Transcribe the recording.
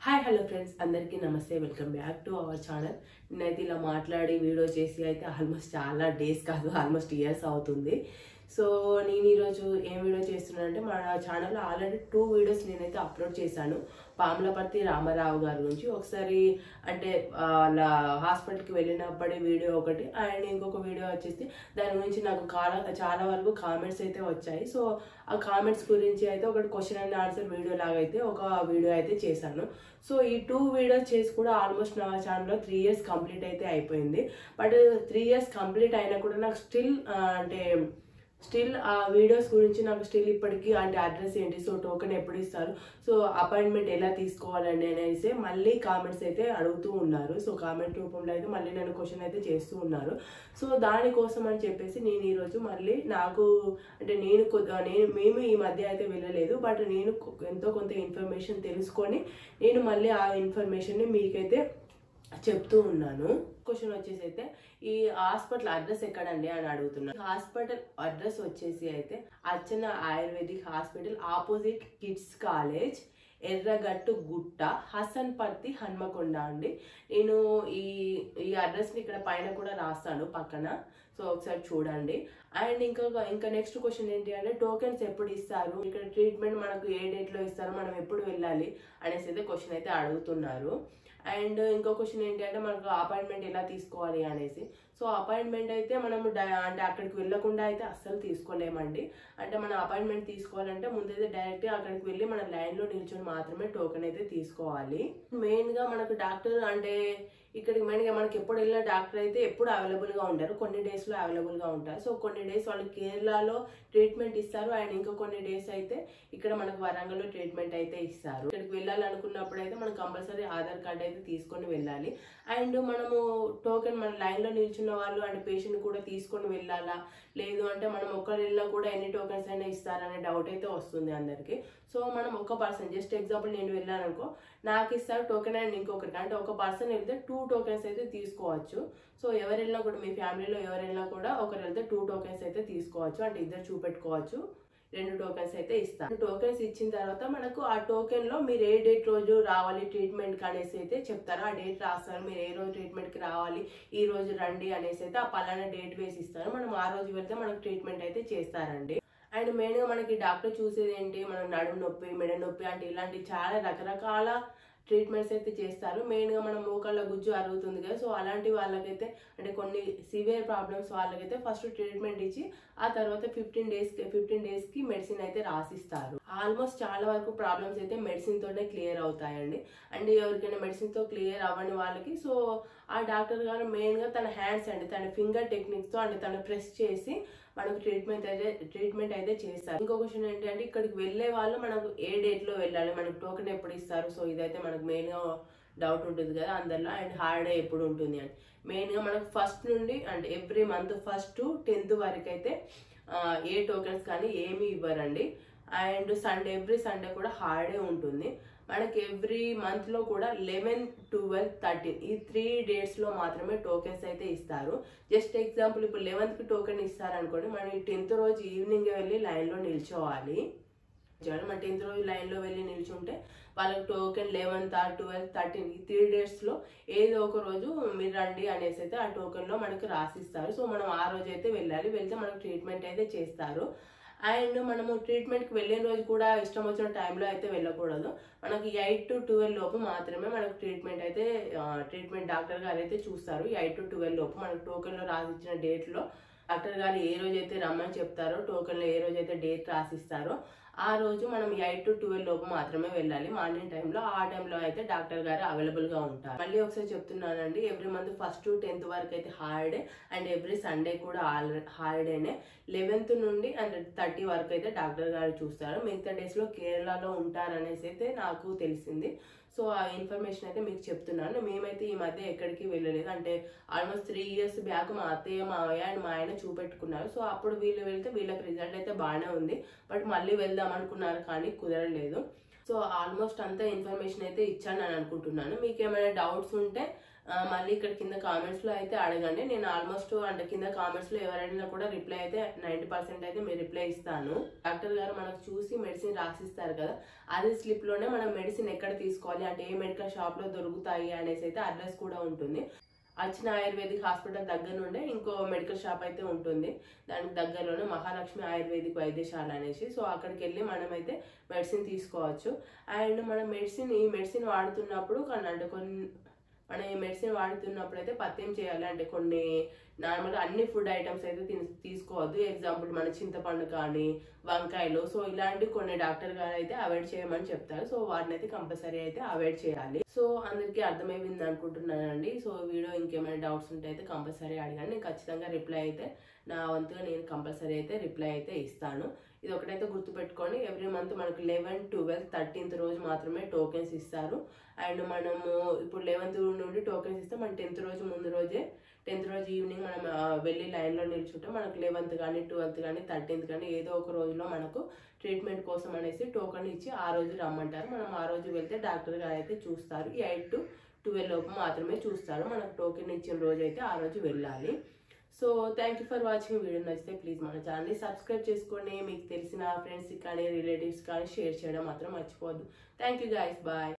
Hi hello friends, అందరికీ నమస్తే. Welcome back to our channel. నేనైతే ఇలా మాట్లాడి వీడియో చేసి అయితే ఆల్మోస్ట్ చాలా డేస్ కాదు, ఆల్మోస్ట్ ఇయర్స్ అవుతుంది. సో నేను ఈరోజు ఏం వీడియో చేస్తున్నానంటే, మన ఛానల్లో ఆల్రెడీ 2 వీడియోస్ నేనైతే అప్లోడ్ చేశాను. పాములపర్తి రామారావు గారి గురించి ఒకసారి, అంటే వాళ్ళ హాస్పిటల్కి వెళ్ళినప్పటి వీడియో ఒకటి, అండ్ ఇంకొక వీడియో వచ్చేసి దాని గురించి నాకు చాలా వరకు కామెంట్స్ అయితే వచ్చాయి. సో ఆ కామెంట్స్ గురించి అయితే ఒకటి క్వశ్చన్ అండ్ ఆన్సర్ వీడియో లాగా అయితే ఒక వీడియో అయితే చేశాను. సో ఈ 2 వీడియోస్ చేసి కూడా ఆల్మోస్ట్ నా ఛానల్లో 3 ఇయర్స్ కంప్లీట్ అయితే అయిపోయింది. బట్ 3 ఇయర్స్ కంప్లీట్ అయినా కూడా నాకు స్టిల్ ఆ వీడియోస్ గురించి నాకు స్టిల్ ఇప్పటికీ, అంటే అడ్రస్ ఏంటి, సో టోకెన్ ఎప్పుడు ఇస్తారు, సో అపాయింట్మెంట్ ఎలా తీసుకోవాలండి అనేసి మళ్ళీ కామెంట్స్ అయితే అడుగుతూ ఉన్నారు. సో కామెంట్ రూపంలో అయితే మళ్ళీ నన్ను క్వశ్చన్ అయితే చేస్తూ ఉన్నారు. సో దానికోసం అని చెప్పేసి నేను ఈరోజు మళ్ళీ మేము ఈ మధ్య అయితే వెళ్ళలేదు, బట్ నేను ఎంతో కొంత ఇన్ఫర్మేషన్ తెలుసుకొని నేను మళ్ళీ ఆ ఇన్ఫర్మేషన్ని మీకైతే చెప్తూ ఉన్నాను. క్వశ్చన్ వచ్చేసి అయితే, ఈ హాస్పిటల్ అడ్రస్ ఎక్కడండి అని అడుగుతున్నాను. హాస్పిటల్ అడ్రస్ వచ్చేసి అయితే Archana ayurvedic hospital, opposite kids college, Erragattu Gutta, Hasanparthy, Hanamkonda అండి. నేను ఈ అడ్రస్ని ఇక్కడ పైన కూడా రాస్తాను పక్కన, సో ఒకసారి చూడండి. అండ్ ఇంకా నెక్స్ట్ క్వశ్చన్ ఏంటి అంటే, టోకెన్స్ ఎప్పుడు ఇస్తారు, ఇక్కడ ట్రీట్మెంట్ మనకు ఏ డేట్లో ఇస్తారు, మనం ఎప్పుడు వెళ్ళాలి అనేసి అయితే క్వశ్చన్ అయితే అడుగుతున్నారు. అండ్ ఇంకో క్వశ్చన్ ఏంటి అంటే, మనకు అపాయింట్మెంట్ ఎలా తీసుకోవాలి అనేసి. సో అపాయింట్మెంట్ అయితే మనం అంటే అక్కడికి వెళ్ళకుండా అయితే అస్సలు తీసుకోలేమండి. అంటే మన అపాయింట్మెంట్ తీసుకోవాలంటే ముందైతే డైరెక్ట్గా అక్కడికి వెళ్ళి మన లైన్లో నిల్చొని మాత్రమే టోకెన్ అయితే తీసుకోవాలి. మెయిన్గా మనకు డాక్టర్ అంటే ఇక్కడికి మెయిన్గా మనకి ఎప్పుడు వెళ్ళిన డాక్టర్ అయితే ఎప్పుడు అవైలబుల్గా ఉంటారు, కొన్ని డేస్లో అవైలబుల్గా ఉంటారు. సో కొన్ని డేస్ వాళ్ళు కేరళలో ట్రీట్మెంట్ ఇస్తారు, అండ్ ఇంకా కొన్ని డేస్ అయితే ఇక్కడ మనకు వరంగల్లో ట్రీట్మెంట్ అయితే ఇస్తారు. ఇక్కడికి వెళ్ళాలనుకున్నప్పుడు అయితే మనం కంపల్సరీ ఆధార్ కార్డ్ అయితే తీసుకొని వెళ్ళాలి. అండ్ మనము టోకెన్ మన లైన్లో నిల్చున్న వాళ్ళు అంటే పేషెంట్ కూడా తీసుకొని వెళ్ళాలా, లేదు అంటే మనం ఒక్కరు వెళ్ళినా కూడా ఎన్ని టోకెన్స్ అయినా ఇస్తారనే డౌట్ అయితే వస్తుంది అందరికి. సో మనం ఒక పర్సన్, జస్ట్ ఎగ్జాంపుల్ నేను వెళ్ళాను అనుకో, నాకు ఇస్తారు టోకెన్ అండ్ ఇంకొకరికి, అంటే ఒక పర్సన్ వెళ్తే 2 టోకెన్స్ అయితే తీసుకోవచ్చు. సో ఎవరు వెళ్ళినా కూడా, మీ ఫ్యామిలీలో ఎవరు వెళ్ళినా కూడా ఒకరు వెళ్తే 2 టోకెన్స్ అయితే తీసుకోవచ్చు, అంటే ఇద్దరు చూపెట్టుకోవచ్చు. 2 టోకెన్స్ అయితే ఇస్తారు. టోకెన్స్ ఇచ్చిన తర్వాత మనకు ఆ టోకెన్ లో మీరు ఏ డేట్ రోజు రావాలి ట్రీట్మెంట్ కి అనేసి అయితే చెప్తారు. ఆ డేట్ రాస్తారు, మీరు ఏ రోజు ట్రీట్మెంట్ కి రావాలి, ఈ రోజు రండి అనేసి అయితే ఆ పలానా డేట్ వేసి ఇస్తారు. మనం ఆ రోజు వెళ్తే మనకు ట్రీట్మెంట్ అయితే చేస్తారండి. అండ్ మెయిన్గా మనకి డాక్టర్ చూసేది ఏంటి, మనం నడుము నొప్పి, మెడ నొప్పి, అంటే ఇలాంటి చాలా రకరకాల ట్రీట్మెంట్స్ అయితే చేస్తారు. మెయిన్గా మనం మోకాళ్ళ గుజ్జు అరుగుతుంది కదా, సో అలాంటి వాళ్ళకైతే, అంటే కొన్ని సివియర్ ప్రాబ్లమ్స్ వాళ్ళకైతే ఫస్ట్ ట్రీట్మెంట్ ఇచ్చి ఆ తర్వాత 15 డేస్కి మెడిసిన్ అయితే రాసిస్తారు. ఆల్మోస్ట్ చాలా వరకు ప్రాబ్లమ్స్ అయితే మెడిసిన్ తోనే క్లియర్ అవుతాయండి. అండ్ ఎవరికైనా మెడిసిన్తో క్లియర్ అవ్వని వాళ్ళకి, సో ఆ డాక్టర్ గారు మెయిన్గా తన హ్యాండ్స్ అండి, తన ఫింగర్ టెక్నిక్స్తో అంటే తను ప్రెస్ చేసి మనకు ట్రీట్మెంట్ అయితే చేస్తారు. ఇంకో క్వశ్చన్ ఏంటంటే, ఇక్కడికి వెళ్ళే వాళ్ళు మనకు ఏ డేట్లో వెళ్ళాలి, మనకు టోకెన్ ఎప్పుడు ఇస్తారు, సో ఇదైతే మనకు మెయిన్గా డౌట్ ఉంటుంది కదా అందరిలో. అండ్ హాలిడే ఎప్పుడు ఉంటుంది అని మెయిన్గా మనకు ఫస్ట్ నుండి, అంటే every month 1st to 10th వరకు అయితే ఏ టోకెన్స్ కానీ ఏమీ ఇవ్వరండి. అండ్ ఎవ్రీ సండే కూడా హాలిడే ఉంటుంది. మనకి ఎవ్రీ మంత్లో కూడా 11, 12, 13 ఈ 3 డేట్స్లో మాత్రమే టోకెన్స్ అయితే ఇస్తారు. జస్ట్ ఎగ్జాంపుల్, ఇప్పుడు 11th టోకెన్ ఇస్తారనుకోండి, మనం 10th రోజు ఈవినింగ్ వెళ్ళి లైన్లో నిల్చోవాలి. మన 10th రోజు లైన్లో వెళ్ళి నిల్చుంటే వాళ్ళకి టోకెన్ 11th, 12th, 13 ఈ 3 డేట్స్లో ఏదో ఒక రోజు మీరు రండి అనేసి అయితే ఆ టోకెన్లో మనకు రాసిస్తారు. సో మనం ఆ రోజు అయితే వెళ్ళాలి, వెళ్తే మనకు ట్రీట్మెంట్ అయితే చేస్తారు. అండ్ మనము ట్రీట్మెంట్కి వెళ్ళిన రోజు కూడా ఇష్టం వచ్చిన టైంలో అయితే వెళ్ళకూడదు. మనకి 8 to 12 లోపు మాత్రమే మనకు ట్రీట్మెంట్ డాక్టర్ గారు అయితే చూస్తారు. 8 to 12 లోపు మనకు టోకెన్లో రాసిచ్చిన డేట్లో డాక్టర్ గారు ఏ రోజైతే రమ్మని చెప్తారో, టోకెన్లో ఏ రోజైతే డేట్ రాసిస్తారో ఆ రోజు మనం 8 to 12 లోపు మాత్రమే వెళ్ళాలి, మార్నింగ్ టైంలో. ఆ టైంలో అయితే డాక్టర్ గారు అవైలబుల్గా ఉంటారు. మళ్ళీ ఒకసారి చెప్తున్నానండి, every month 1st to 10th వరకు అయితే హాలిడే, అండ్ ఎవ్రీ సండే కూడా హాలిడేనే. 11th నుండి అండ్ 30 వరకు అయితే డాక్టర్ గారు చూస్తారు. మిగతా డేస్లో కేరళలో ఉంటారనేసి అయితే నాకు తెలిసింది. సో ఆ ఇన్ఫర్మేషన్ అయితే మీకు చెప్తున్నాను. మేమైతే ఈ మధ్య ఎక్కడికి వెళ్ళలేదు, అంటే ఆల్మోస్ట్ 3 ఇయర్స్ బ్యాక్ మా అత్తయ్య, మావయ్య అండ్ మా ఆయన చూపెట్టుకున్నారు. సో అప్పుడు వీళ్ళు వెళ్తే వీళ్ళకి రిజల్ట్ అయితే బాగానే ఉంది, బట్ మళ్ళీ వెళ్దాం అనుకున్నారు కానీ కుదరలేదు. సో ఆల్మోస్ట్ అంతా ఇన్ఫర్మేషన్ అయితే ఇచ్చాను అని అనుకుంటున్నాను. మీకు ఏమైనా డౌట్స్ ఉంటే మళ్ళీ ఇక్కడ కింద కామెంట్స్లో అయితే అడగండి. నేను ఆల్మోస్ట్ అంటే కింద కామెంట్స్లో ఎవరైనా కూడా రిప్లై అయితే 90% అయితే మీరు రిప్లై ఇస్తాను. డాక్టర్ గారు మనకు చూసి మెడిసిన్ రాసిస్తారు కదా, అదే స్లిప్లోనే మనం మెడిసిన్ ఎక్కడ తీసుకోవాలి అంటే ఏ మెడికల్ షాప్లో దొరుకుతాయి అనేసి అయితే అడ్రస్ కూడా ఉంటుంది. అర్చన ఆయుర్వేదిక్ హాస్పిటల్ దగ్గర నుండే ఇంకో మెడికల్ షాప్ అయితే ఉంటుంది, దానికి దగ్గరలోనే మహాలక్ష్మి ఆయుర్వేదిక్ వైద్యశాల అనేసి. సో అక్కడికి వెళ్ళి మనమైతే మెడిసిన్ తీసుకోవచ్చు. అండ్ మనం ఈ మెడిసిన్ వాడుతున్నప్పుడు అంటే మనం ఈ మెడిసిన్ వాడుతున్నప్పుడు అయితే పత్యం చేయాలి. అంటే కొన్ని నార్మల్గా అన్ని ఫుడ్ ఐటమ్స్ అయితే తీసుకోవద్దు. ఎగ్జాంపుల్ మన చింతపండు కానీ వంకాయలు, సో ఇలాంటివి కొన్ని డాక్టర్ గారు అయితే అవాయిడ్ చేయమని చెప్తారు. సో వాటిని అయితే కంపల్సరీ అయితే అవాయిడ్ చేయాలి. సో అందరికీ అర్థమైంది అనుకుంటున్నానండి. సో వీడియో ఇంకేమైనా డౌట్స్ ఉంటే అయితే కంపల్సరీ అడగండి. నేను ఖచ్చితంగా రిప్లై అయితే నా వంతుగా నేను కంపల్సరీ అయితే రిప్లై అయితే ఇస్తాను. ఇది ఒకటైతే గుర్తుపెట్టుకోండి, ఎవ్రీ మంత్ మనకు 11, 12, 13th రోజు మాత్రమే టోకెన్స్ ఇస్తారు. అండ్ మనము ఇప్పుడు 11th నుండి టోకెన్స్ ఇస్తే మన 10th రోజు ముందు రోజే 10th రోజు ఈవినింగ్ మనం వెళ్ళి లైన్లో నిల్చుంటే మనకు 11th కానీ 12th కానీ 13th కానీ ఏదో ఒక రోజులో మనకు ట్రీట్మెంట్ కోసం అనేసి టోకెన్ ఇచ్చి ఆ రోజు రమ్మంటారు. మనం ఆ రోజు వెళ్తే డాక్టర్ గారు అయితే చూస్తారు. 8 to 12 లోపు మాత్రమే చూస్తారు. మనకు టోకెన్ ఇచ్చిన రోజు అయితే ఆ రోజు వెళ్ళాలి. So thank you for watching. Video నచ్చితే ప్లీజ్ మన ఛానల్ని సబ్స్క్రైబ్ చేసుకొని మీకు తెలిసిన ఫ్రెండ్స్కి కానీ రిలేటివ్స్ కానీ షేర్ చేయడం మాత్రం మర్చిపోవద్దు. Thank you guys, bye.